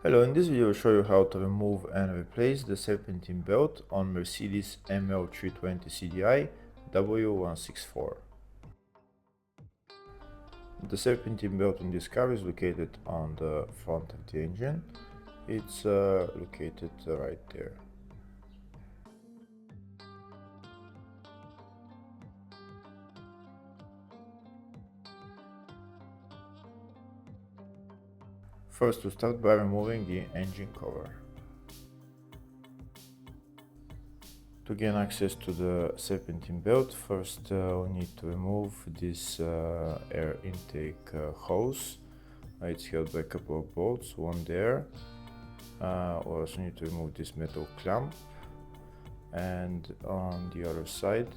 Hello, in this video I'll show you how to remove and replace the serpentine belt on Mercedes ML320 CDI W164. The serpentine belt in this car is located on the front of the engine. It's located right there. First, we start by removing the engine cover. To gain access to the serpentine belt, first we need to remove this air intake hose. It's held by a couple of bolts, one there. We also need to remove this metal clamp, and on the other side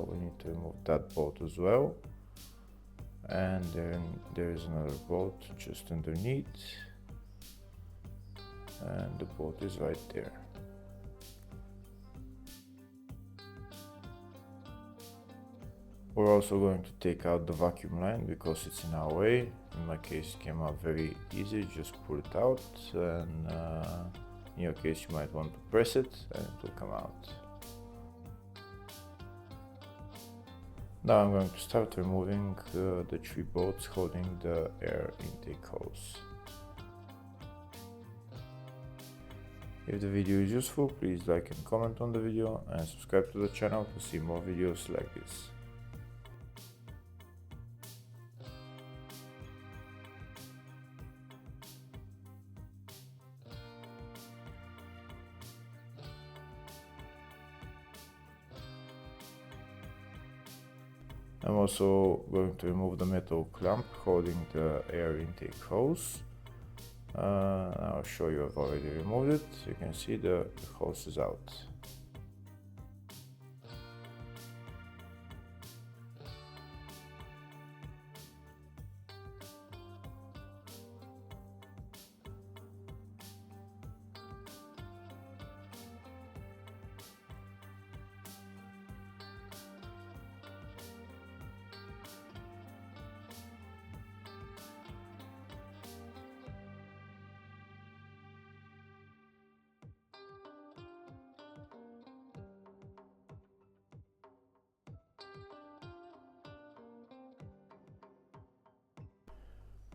we need to remove that bolt as well. And then there is another bolt just underneath, and the bolt is right there. We're also going to take out the vacuum line because it's in our way. In my case, it came out very easy. Just pull it out, and in your case you might want to press it and it will come out. Now I'm going to start removing the three bolts holding the air intake hose. If the video is useful, please like and comment on the video and subscribe to the channel to see more videos like this. I'm also going to remove the metal clamp holding the air intake hose. I'll show you, I've already removed it. You can see the hose is out.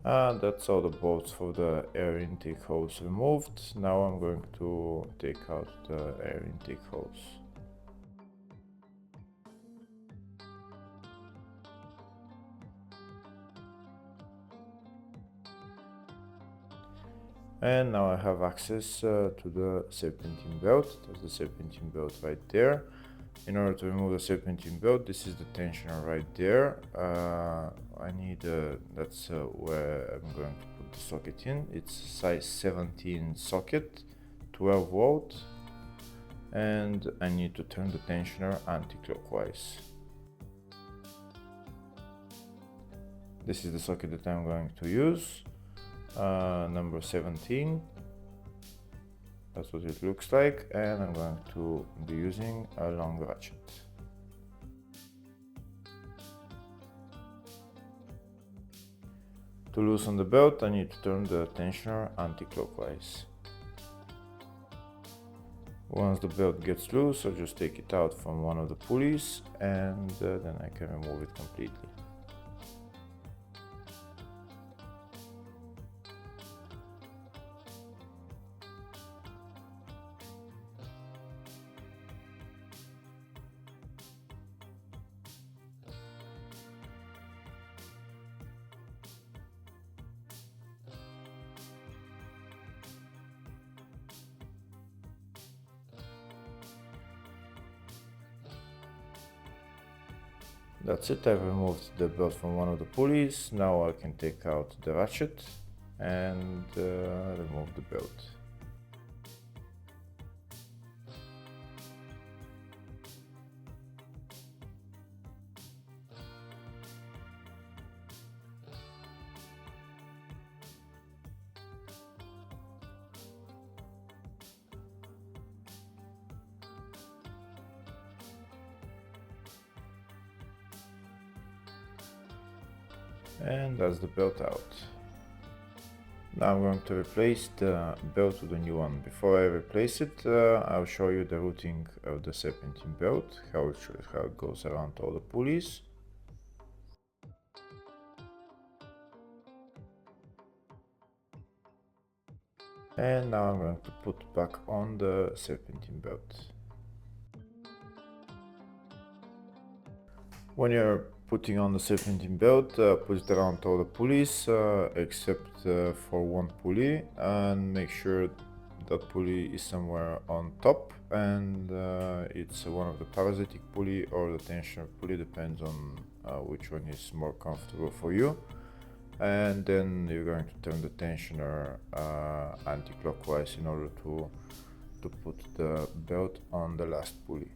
And that's all the bolts for the air intake hose removed. Now I'm going to take out the air intake hose. And now I have access to the serpentine belt. There's the serpentine belt right there. In order to remove the serpentine belt, this is the tensioner right there. I need, that's where I'm going to put the socket in. It's size 17 socket, 12 volt, and I need to turn the tensioner anti-clockwise. This is the socket that I'm going to use, number 17. That's what it looks like, and I'm going to be using a long ratchet. To loosen the belt, I need to turn the tensioner anti-clockwise. Once the belt gets loose, I'll just take it out from one of the pulleys, and then I can remove it completely. That's it, I've removed the belt from one of the pulleys. Now I can take out the ratchet and remove the belt. And that's the belt out. Now I'm going to replace the belt with a new one. Before I replace it, I'll show you the routing of the Serpentine belt, how it goes around all the pulleys. And now I'm going to put back on the Serpentine belt. When you're putting on the Serpentine belt, put it around all the pulleys except for one pulley, and make sure that pulley is somewhere on top, and it's one of the parasitic pulley or the tensioner pulley, depends on which one is more comfortable for you. And then you're going to turn the tensioner anti-clockwise in order to put the belt on the last pulley.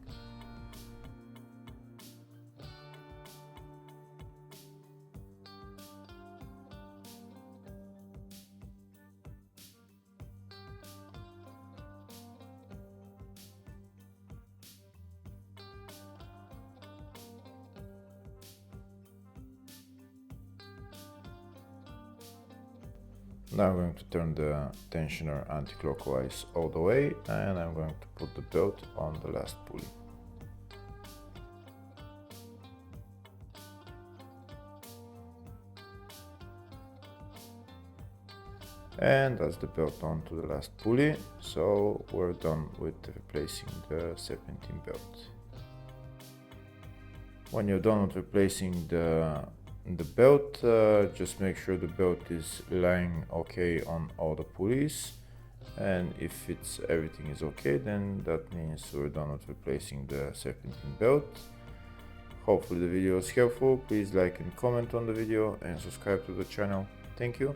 Now I'm going to turn the tensioner anti-clockwise all the way, and I'm going to put the belt on the last pulley. And that's the belt on to the last pulley, so we're done with replacing the Serpentine belt. When you're done with replacing the belt, just make sure the belt is lying okay on all the pulleys, and if everything is okay, then that means we're done with replacing the Serpentine belt. Hopefully the video was helpful. Please like and comment on the video and subscribe to the channel. Thank you.